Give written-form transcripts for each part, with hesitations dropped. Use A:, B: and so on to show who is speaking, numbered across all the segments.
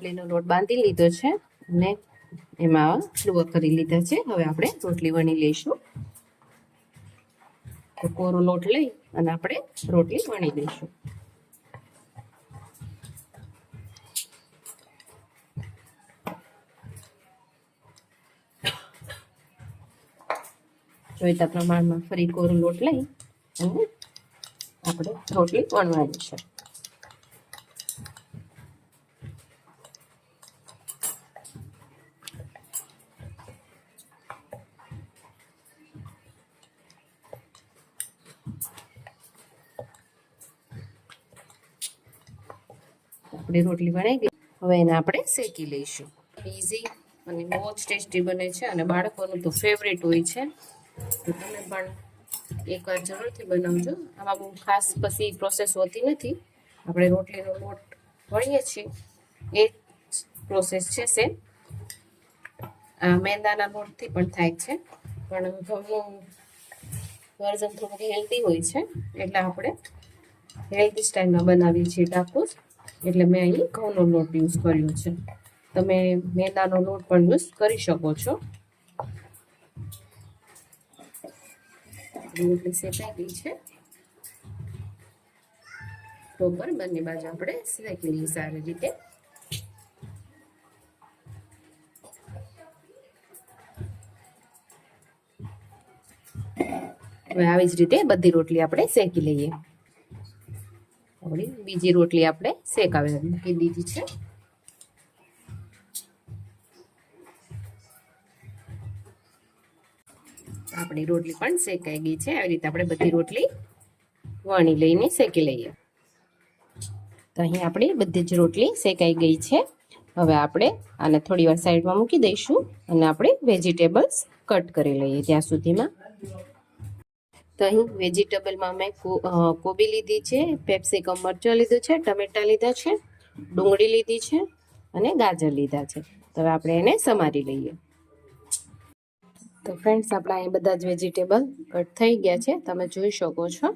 A: રોટલીનો લોટ બાંધી લીધો છે અને એમાં લુવા કરી લીધા છે. હવે આપણે રોટલી વણી લઈશું. તો કોરો લોટ લઈ અને આપણે રોટલી વણી લઈશું. જોઈતા પ્રમાણમાં ફરી કોરો લોટ લઈ અને આપણે રોટલી વણવાની છે. આપણી રોટલી વણાઈ ગઈ. હવે એને આપણે શેકી લઈશું. ઇઝી અને બહુ જ ટેસ્ટી બને છે અને બાળકોનું તો ફેવરેટ હોય છે. તો તમે પણ એકવાર જરૂરથી બનાવજો. આમાં બહુ ખાસ પછી પ્રોસેસ હોતી નથી. આપણે રોટલીનો લોટ વણીએ છીએ એ જ પ્રોસેસ છે સેમ. મેંદાના લોટથી પણ થાય છે, પણ ઘઉંનું વર્ઝન થોડુંક હેલ્ધી હોય છે એટલે આપણે હેલ્ધી સ્ટાઇલમાં બનાવીએ છીએ ટાકોસ. એટલે મેં અહીં ઘઉંનો લોટ યુઝ કર્યો છે. તમે મેંદાનો લોટ પણ યુઝ કરી શકો છો. રોટલી શેકાઈ ગઈ છે. બરોબર બંને બાજુ આપણે શેકી લઈએ સારી રીતે. હવે આવી જ રીતે બધી રોટલી આપણે શેકી લઈએ. બીજી રોટલી આપણે શેકાવા મૂકી દીધી છે. આપણી રોટલી પણ શેકાઈ ગઈ છે. આવી રીતે આપણે બધી રોટલી વણી લઈને શેકી લઈએ. તો અહીં આપણી બધી જ રોટલી શેકાઈ ગઈ છે. હવે આપણે આને થોડી વાર સાઈડમાં મૂકી દઈશું અને આપણે વેજીટેબલ્સ કટ કરી લઈએ ત્યાં સુધીમાં. તો અહીં વેજીટેબલમાં મેં કોબી લીધી છે, પેપ્સિકમ મરચાં લીધું છે, ટમેટા લીધા છે, ડુંગળી લીધી છે અને ગાજર લીધા છે. તો હવે આપણે એને સમારી લઈએ. તો ફ્રેન્ડ્સ આપણા અહીં બધા જ વેજીટેબલ કટ થઈ ગયા છે, તમે જોઈ શકો છો.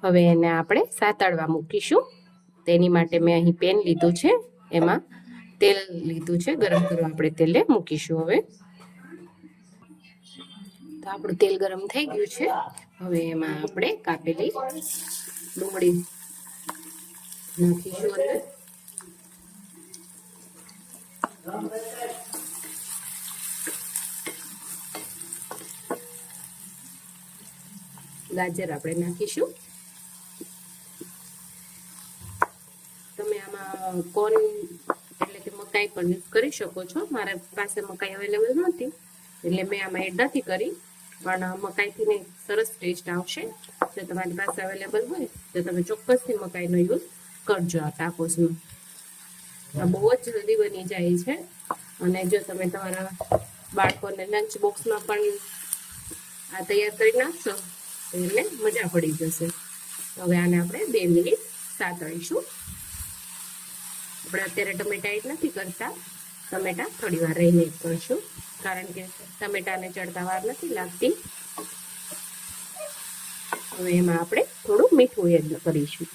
A: હવે એને આપણે સાતળવા મૂકીશું. તેની માટે મેં અહીં પેન લીધું છે, એમાં તેલ લીધું છે. ગરમ કરવા આપણે તેલે મૂકીશું. હવે તો આપણું તેલ ગરમ થઈ ગયું છે. હવે એમાં આપણે કાપેલી ડુંગળી નાખીશું અંદર. ગાજર આપણે નાખીશું. તમે આમાં કોર્ન એટલે કે મકાઈ પણ યુઝ કરી શકો છો. મારા પાસે મકાઈ અવેલેબલ નહોતી એટલે મેં આમાં એડ નથી કરી, પણ મકાઈથી સરસ ટેસ્ટ આવશે. જો તમારી પાસે અવેલેબલ હોય તો તમે ચોક્કસથી મકાઈનો યુઝ કરજો આ ટાકોસમાં. આ બહુ જ જલ્દી બની જાય છે અને જો તમે તમારા બાળકોને લંચ બોક્સમાં પણ આ તૈયાર કરી નાખશો તો એમને મજા પડી જશે. હવે આને આપણે 2 મિનિટ સાતળીશું. આપણે અત્યારે ટમેટા એડ નથી કરતા, ટમેટા થોડી વાર રહીને એડ કરશું, કારણ કે ટમેટાને ચડતા વાર નથી લાગતી. હવે એમાં આપણે થોડું મીઠું એડ કરીશું.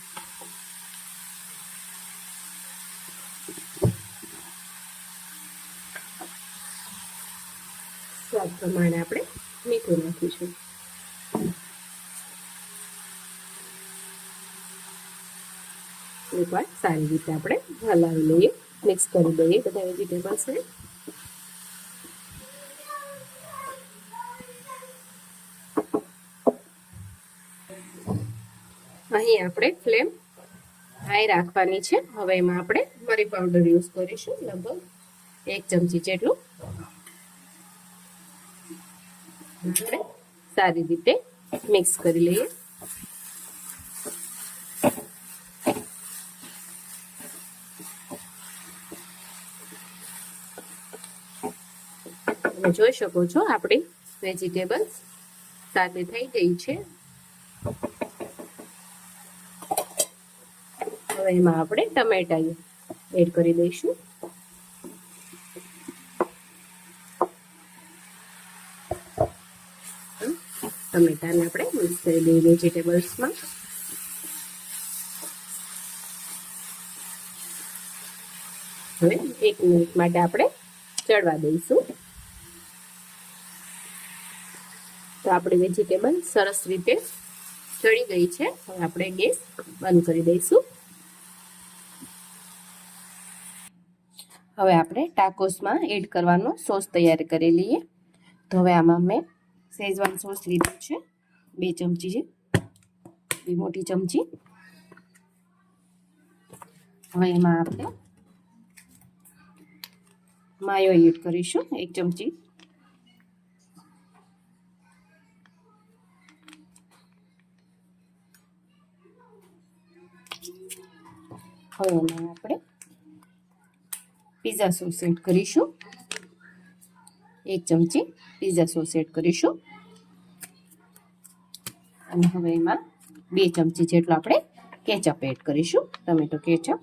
A: સ્વાદ પ્રમાણે આપણે મીઠું નાખીશું. એકવાર સારી રીતે આપણે હલાવી લઈએ, મિક્સ કરી દઈએ બધા વેજીટેબલ્સને. અહીં આપણે ફ્લેમ હાઈ રાખવાની છે. હવે એમાં આપણે મરી પાવડર યુઝ કરીશું, લગભગ 1 ચમચી જેટલું. આપણે સારી રીતે મિક્સ કરી લઈએ. તમે જોઈ શકો છો આપણી વેજીટેબલ્સ સાથે થઈ ગઈ છે. હવે એમાં આપણે ટમેટા એડ કરી દઈશું. ટમેટાને આપણે મિક્સ કરી દઈએ વેજીટેબલ્સમાં. હવે 1 મિનિટ માટે આપણે ચડવા દઈશું. તો આપણી વેજીટેબલ સરસ રીતે ચડી ગઈ છે. હવે આપણે ગેસ બંધ કરી દઈશું. હવે આપણે ટાકોસમાં એડ કરવાનો સોસ તૈયાર કરી લઈએ. તો હવે આમાં મેં શેઝવાન સોસ લીધું છે 2 ચમચી છે, 2 મોટી ચમચી. હવે એમાં આપણે માયો એડ કરીશું 1 ચમચી. હવે એમાં આપણે પિઝા સોસ એડ કરીશું 1 ચમચી પિઝા સોસ એડ કરીશું. અને હવે એમાં 2 ચમચી જેટલો આપણે કેચઅપ એડ કરીશું, ટમેટો કેચઅપ.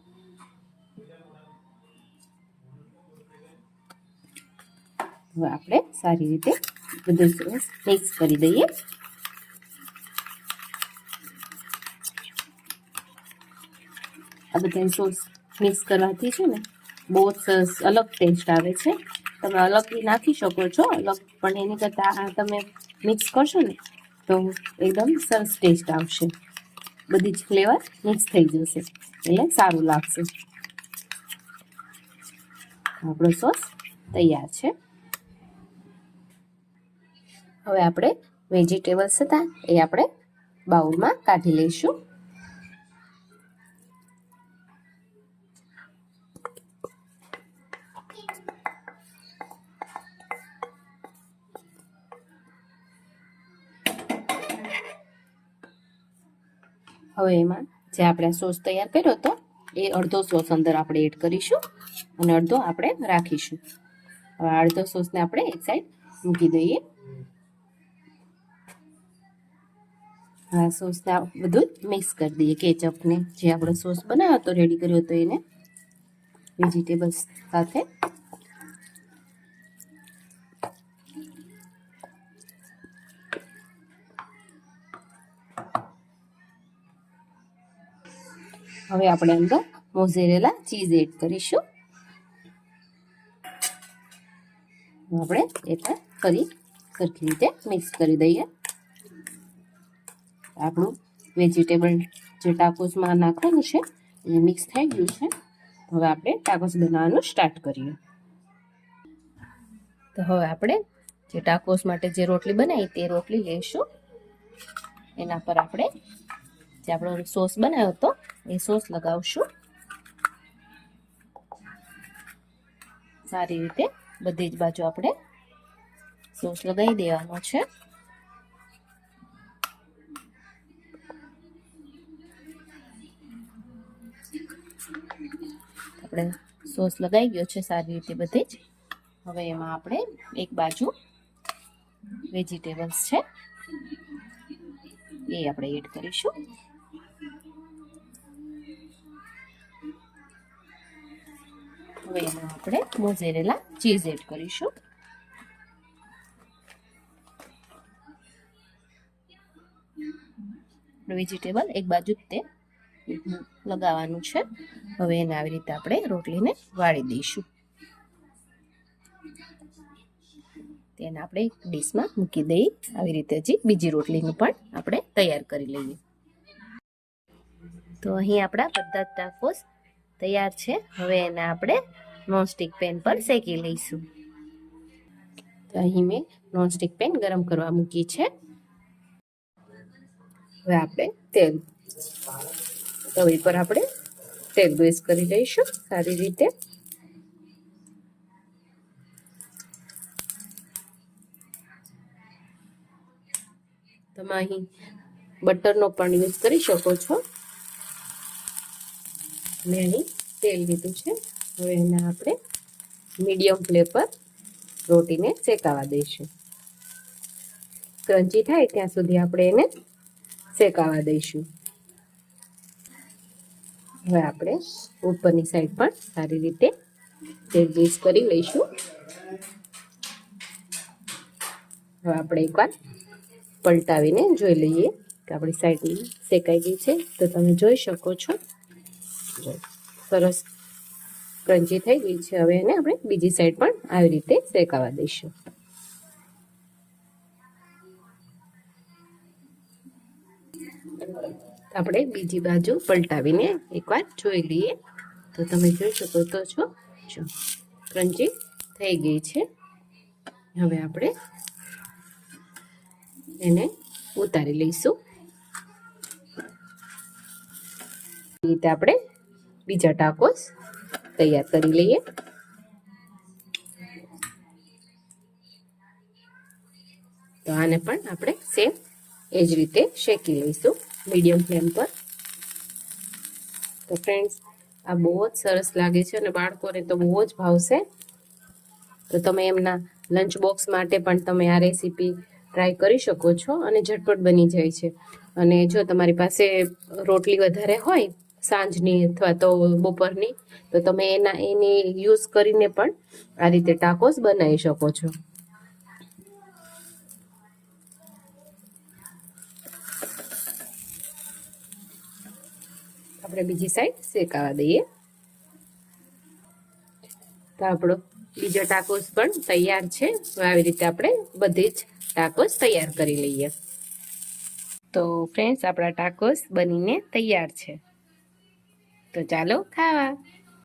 A: હવે આપણે સારી રીતે બધું સોસ મિક્સ કરી દઈએ. આ બધા સોસ મિક્સ કરવાથી છે ને બહુ સરસ અલગ ટેસ્ટ આવે છે. તમે અલગ બી નાખી શકો છો અલગ, પણ એની કરતાં આ તમે મિક્સ કરશો ને તો એકદમ સરસ ટેસ્ટ આવશે. બધી જ ફ્લેવર મિક્સ થઈ જશે એટલે સારું લાગશે. આપણો સોસ તૈયાર છે. હવે આપણે વેજીટેબલ્સ હતા એ આપણે બાઉલમાં કાઢી લઈશું. હવે એમાં જે આપણે સોસ તૈયાર કર્યો હતો એ અડધો સોસ અંદર આપણે એડ કરીશું અને અડધો આપણે રાખીશું. હવે અડધો સોસને આપણે એક સાઈડ મૂકી દઈએ. આ સોસને બધું મિક્સ કરી દઈએ. કેચઅપને જે આપણે સોસ બનાવ્યો હતો રેડી કર્યો હતો એને વેજીટેબલ્સ સાથે. હવે આપણે અંદર મોઝેરેલા ચીઝ એડ કરીશું. આપણે એટલે ફરી સરખી રીતે મિક્સ કરી દઈએ. આપણું વેજીટેબલ જે ટાકોસમાં નાખવાનું છે એ મિક્સ થઈ ગયું છે. હવે આપણે ટાકોસ બનાવવાનું સ્ટાર્ટ કરીએ. તો હવે આપણે જે ટાકોસ માટે જે રોટલી બનાવી તે રોટલી લઈશું. એના પર આપણે જે આપણો સોસ બનાવ્યો હતો એ સોસ લગાવશું. સારી રીતે બધી જ બાજુ આપણે સોસ લગાવી દેવાનો છે. આપણે સોસ લગાવી ગયો છે સારી રીતે બધી જ. હવે એમાં આપણે એક બાજુ વેજીટેબલ્સ છે એ આપણે એડ કરીશું. હવે એમાં આપણે મોઝેરેલા ચીઝ એડ કરીશું. વેજીટેબલ એક બાજુ જ તે લગાવવાનું છે. હવે એને આવી રીતે આપણે રોટલીને વાળી દઈશું. તેને આપણે એક ડીશમાં મૂકી દઈએ. આવી રીતે હજી બીજી રોટલીનું પણ આપણે તૈયાર કરી લઈએ. તો અહીં આપણા બધા ટાકોસ તૈયાર છે. હવે એને આપણે નોનસ્ટિક પેન પર શેકી લઈશું. તો અહીં મેં નોનસ્ટિક પેન ગરમ કરવા મૂકી છે. હવે આપણે તેલ તવી પર આપણે તેલ ગ્રીસ કરી લઈશું સારી રીતે. તમે અહીં બટરનો પણ યુઝ કરી શકો છો. મેં અહીં તેલ લીધું છે. હવે એને આપણે મીડિયમ ફ્લેમ પર રોટીને શેકાવા દઈશું. ક્રન્ચી થાય ત્યાં સુધી આપણે એને શેકાવા દઈશું. હવે આપણે ઉપરની સાઈડ પણ સારી રીતે તેલ ગ્રીસ કરી લઈશું. હવે આપણે એકવાર પલટાવીને જોઈ લઈએ કે આપણી સાઈડ શેકાઈ ગઈ છે. તો તમે જોઈ શકો છો સરસ ક્રન્ચી થઈ ગઈ છે. હવે એને આપણે બીજી સાઈડ પણ આવી રીતે શેકાવા દઈશું. આપણે બીજી બાજુ પલટાવીને એકવાર જોઈ લઈએ તો તમે જોઈ શકો તો છો ક્રન્ચી થઈ ગઈ છે. હવે આપણે એને ઉતારી લઈશું. રીતે આપણે બીજા ટાકોસ તૈયાર કરી લઈએ. તો આને પણ આપણે સેમ એ જ રીતે શેકી લઈશું મીડિયમ ફ્લેમ પર. તો ફ્રેન્ડ્સ, આ બહુ જ સરસ લાગે છે અને બાળકોને તો બહુ જ ભાવશે. તો તમે એમના લંચ બોક્સ માટે પણ તમે આ રેસીપી ટ્રાય કરી શકો છો અને ઝટપટ બની જાય છે. અને જો તમારી પાસે રોટલી વધારે હોય સાંજની અથવા તો બપોરની, તો તમે એની યુઝ કરીને પણ આ રીતે ટાકોસ બનાવી શકો છો. આપણે બીજી સાઈડ શેકાવા દઈએ. તો આપણો બીજો ટાકોસ પણ તૈયાર છે. આવી રીતે આપણે બધી જ ટાકોસ તૈયાર કરી લઈએ. તો ફ્રેન્ડ્સ, આપણા ટાકોસ બનીને તૈયાર છે. તો ચાલો ખાવા.